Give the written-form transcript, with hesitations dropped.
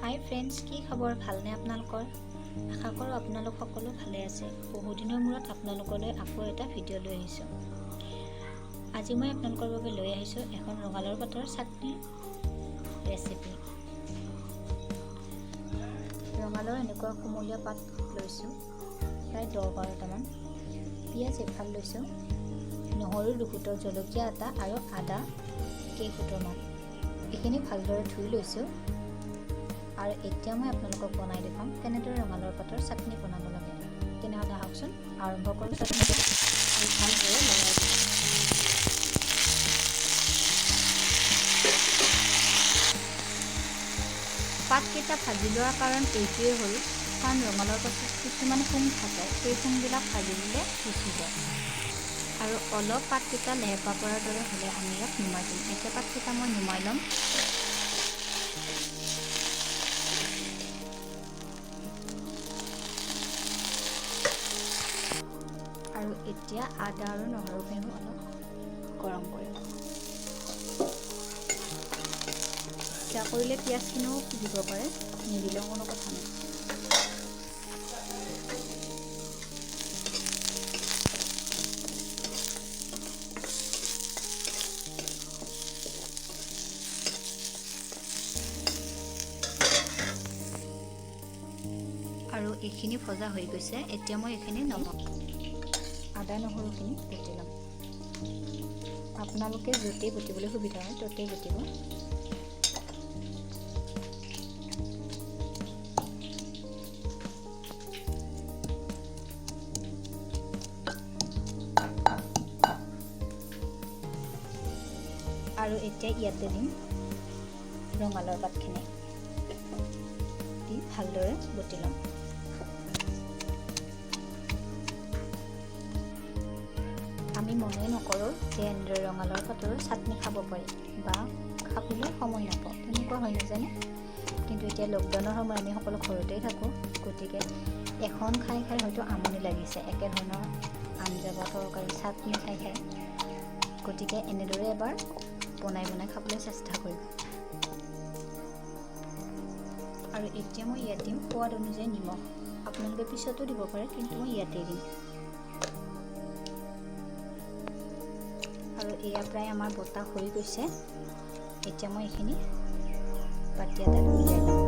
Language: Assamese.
হাই ফ্ৰেণ্ডছ, কি খবৰ? ভালনে আপোনালোকৰ? আশা কৰোঁ আপোনালোক সকলো ভালে আছে। বহুদিনৰ মূৰত আপোনালোকলৈ আকৌ এটা ভিডিঅ' লৈ আহিছোঁ। আজি মই আপোনালোকৰ বাবে লৈ আহিছোঁ এখন ৰঙালাওৰ পাতৰ চাটনিৰ ৰেচিপি। ৰঙালাওৰ এনেকুৱা কোমলীয়া পাত লৈছোঁ, প্ৰায় 10-12টামান। পিঁয়াজ এফাল লৈছোঁ, নহৰু 2 ফুট, জলকীয়া এটা আৰু আদা কেইফুটৰমান। এইখিনি ভালদৰে ধুই লৈছোঁ আৰু এতিয়া মই আপোনালোকক বনাই দেখাম কেনেদৰে ৰঙালাওৰ পাতৰ চাটনি বনাব লাগে। তেনেহ'লে আহকচোন আৰম্ভ কৰোঁ চাটনিটো। আৰু ভালদৰে লৰাই দিম। পাতকেইটা ভাজি লোৱাৰ কাৰণ এইটোৱেই হ'ল, কাৰণ ৰঙালাওৰ পাতত কিছুমান শুং থাকে, সেই শুংবিলাক ভাজি দিলে গুচি যায়। আৰু অলপ পাতকেইটা লেহেপা পৰাৰ দৰে হ'লে আমি ইয়াক নুমাই দিম। এতিয়া পাতকেইটা মই নুমাই ল'ম। আৰু এতিয়া আদা আৰু নহৰুখিনি অলপ গৰম কৰি ল'ম। ইচ্ছা কৰিলে পিঁয়াজখিনিও দিব পাৰে, নিদিলেও কোনো কথা নাই। আৰু এইখিনি ভজা হৈ গৈছে। এতিয়া মই এইখিনি নমাম। আদা নহৰুখিনি বটি ল'ম। আপোনালোকে য'তেই বটিবলৈ সুবিধা হয় ত'তেই বটিব। আৰু এতিয়া ইয়াতে দিম ৰঙালাওৰ পাতখিনি দি ভালদৰে বটি ল'ম। আমি মনেই নকৰোঁ যে এনেদৰে ৰঙালাওৰ পাতৰ চাটনি খাব পাৰি বা খাবলৈ সময় নাপাওঁ, তেনেকুৱা হয় নাজানে। কিন্তু এতিয়া লকডাউনৰ সময়ত আমি সকলো ঘৰতেই থাকোঁ, গতিকে এখন খাই হয়তো আমনি লাগিছে, একেধৰণৰ আঞ্জা বা তৰকাৰী চাটনি খাই। গতিকে এনেদৰে এবাৰ বনাই খাবলৈ চেষ্টা কৰিব। আৰু এতিয়া মই ইয়াত দিম সোৱাদ অনুযায়ী নিমখ। আপোনালোকে পিছতো দিব পাৰে, কিন্তু মই ইয়াতেই দিম। আৰু এয়া প্ৰায় আমাৰ বটা হৈ গৈছে। এতিয়া মই এইখিনি পাতি এটাত উলিয়াই ল'ম।